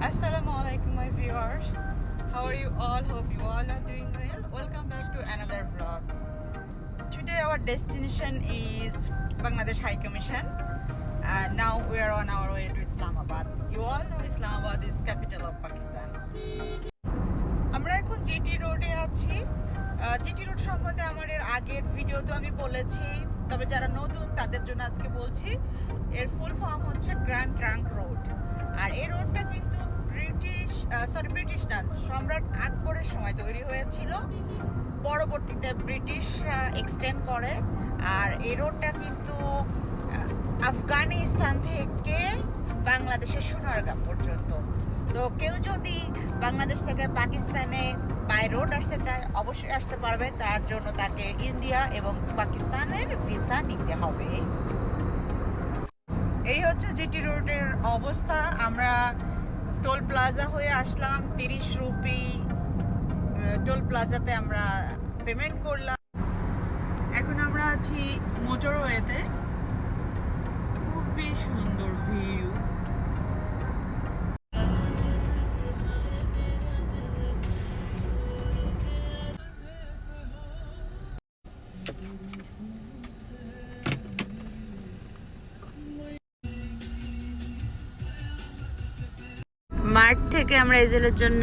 Assalamualaikum my viewers. How are you all? Hope you all are doing well. Welcome back to another vlog. Today our destination is Bangladesh High Commission. Now we are on our way to Islamabad. You all know Islamabad is capital of Pakistan. আমরা এখন GT রোডে আছি। GT road সম্বন্ধে আমার এর আগের ভিডিওতে আমি বলেছি, তবে যারা নতুন তাদের জন্য আজকে বলছি। এর ফুল ফর্ম হচ্ছে গ্র্যান্ড ট্রাঙ্ক রোড। আর এই রোডটা কিন্তু ব্রিটিশ না, সম্রাট আকবরের সময় তৈরি হয়েছিল, পরবর্তীতে ব্রিটিশরা এক্সটেন্ড করে। আর এই রোডটা কিন্তু আফগানিস্তান থেকে বাংলাদেশের সোনারগাঁ পর্যন্ত। তো কেউ যদি বাংলাদেশ থেকে পাকিস্তানে বাই রোড আসতে চায় অবশ্যই আসতে পারবে। তার জন্য তাকে ইন্ডিয়া এবং পাকিস্তানের ভিসা নিতে হবে। এই হচ্ছে জিটি রোডের অবস্থা। আমরা টোল প্লাজা হয়ে আসলাম, 30 রুপি টোল প্লাজাতে আমরা পেমেন্ট করলাম। এখন আমরা আছি মোটরওয়েতে। খুবই সুন্দর ভিউ। মার্ট থেকে আমরা এজেলের জন্য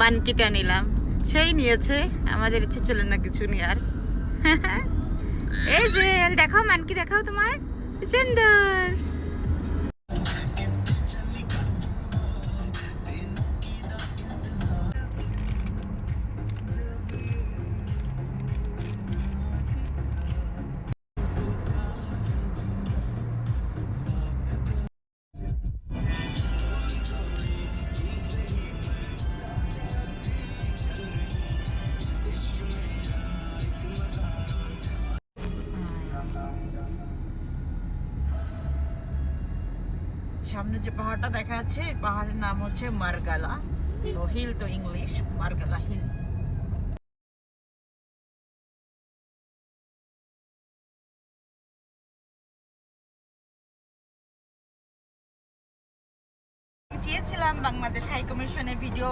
মানকিটা নিলাম। সেই নিয়েছে, আমাদের ইচ্ছে ছিল না কিছু নেওয়ার। এজেল দেখাও, মানকি দেখাও তোমার সুন্দর। সামনে যে পাহাড়টা দেখা যাচ্ছে, পাহাড়ের নাম হচ্ছে মারগালা। তো হিল তো ইংলিশ, মারগালা হিল। চেয়েছিলাম বাংলাদেশ হাই কমিশনে ভিডিও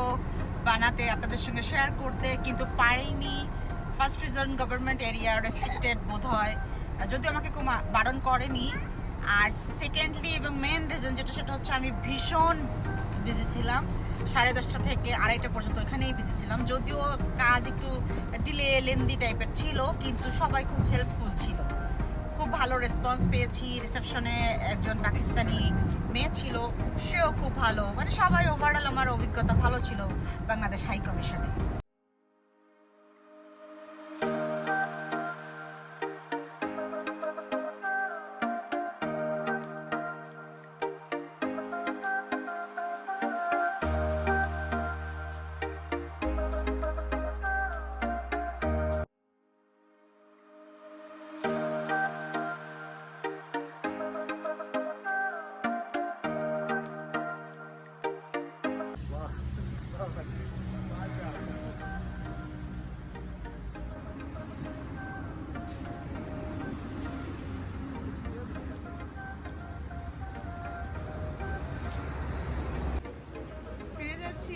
বানাতে, আপনাদের সঙ্গে শেয়ার করতে, কিন্তু পারিনি। First reason government area restricted বোধ হয়, যদিও আমাকে কেউ বারণ করেনি। আর সেকেন্ডলি এবং মেন রিজন যেটা, সেটা হচ্ছে আমি ভীষণ বিজি ছিলাম। 10:30 থেকে 2:30 পর্যন্ত এখানেই বিজি ছিলাম। যদিও কাজ একটু ডিলে লেন্দি টাইপের ছিল, কিন্তু সবাই খুব হেল্পফুল ছিল। খুব ভালো রেসপন্স পেয়েছি। রিসেপশনে একজন পাকিস্তানি মেয়ে ছিল, সেও খুব ভালো। মানে সবাই ওভারঅল আমার অভিজ্ঞতা ভালো ছিল বাংলাদেশ হাই কমিশনে।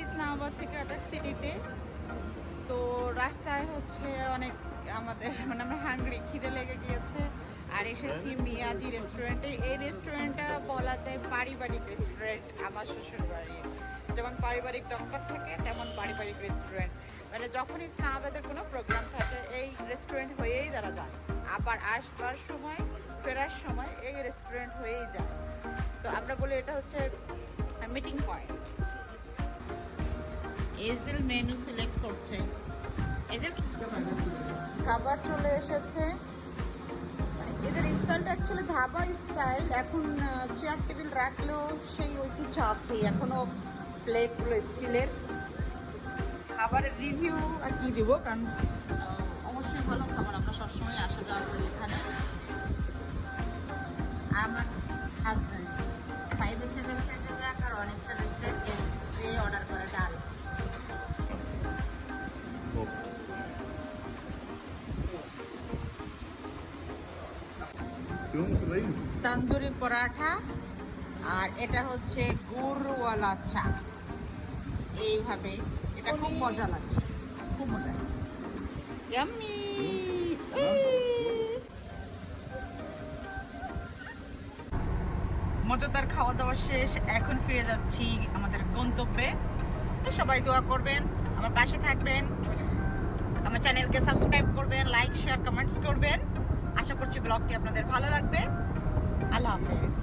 ইসলামাবাদ থেকে আটাক সিটিতে। তো রাস্তায় হচ্ছে অনেক আমাদের আমরা হাংরি, খিদে লেগে গিয়েছে। আর এসেছি মিয়াজি রেস্টুরেন্টে। এই রেস্টুরেন্টটা বলা যায় পারিবারিক রেস্টুরেন্ট। আমার শ্বশুর বাড়ি যেমন পারিবারিক দম্পত থাকে, তেমন পারিবারিক রেস্টুরেন্ট। মানে যখন ইসলামাবাদের কোনো প্রোগ্রাম থাকে এই রেস্টুরেন্ট হয়েই তারা যায়। আবার আসবার সময়, ফেরার সময় এই রেস্টুরেন্ট হয়েই যায়। তো আমরা বলি এটা হচ্ছে মিটিং পয়েন্ট। এজেল মেনু সিলেক্ট করছে। এজেল খাবার চলে এসেছে। এদের স্টাইলটা অ্যাকচুয়ালি ধাবা স্টাইল। এখন চেয়ার টেবিল রাখলেও সেই ঐতিহ্য আছে এখনো। প্লেটগুলো স্টিলের। খাবারের রিভিউ আর কি দিব, কারণ অবশ্যই ভালো খাবার। আমরা সবসময় আসা যাওয়া করি এখানে। আমার হাজব্যান্ড 5 স্টার রেস্টুরেন্টে যাক আর 1 স্টার রেস্টুরেন্টে অর্ডার করে ডাল। তন্দুরি পরাঠা, আর এটা হচ্ছে গুড়ওয়ালা চা। এইভাবে এটা খুব মজা লাগে, খুব মজা। ইয়াম্মি। মজাদার খাওয়া দাওয়া শেষ, এখন ফিরে যাচ্ছি আমাদের গন্তব্যে। সবাই দোয়া করবেন, আমার পাশে থাকবেন, আমার চ্যানেলকে সাবস্ক্রাইব করবেন, লাইক শেয়ার কমেন্টস করবেন। আশা করছি ব্লগটি আপনাদের ভালো লাগবে। আল্লাহ হাফেজ।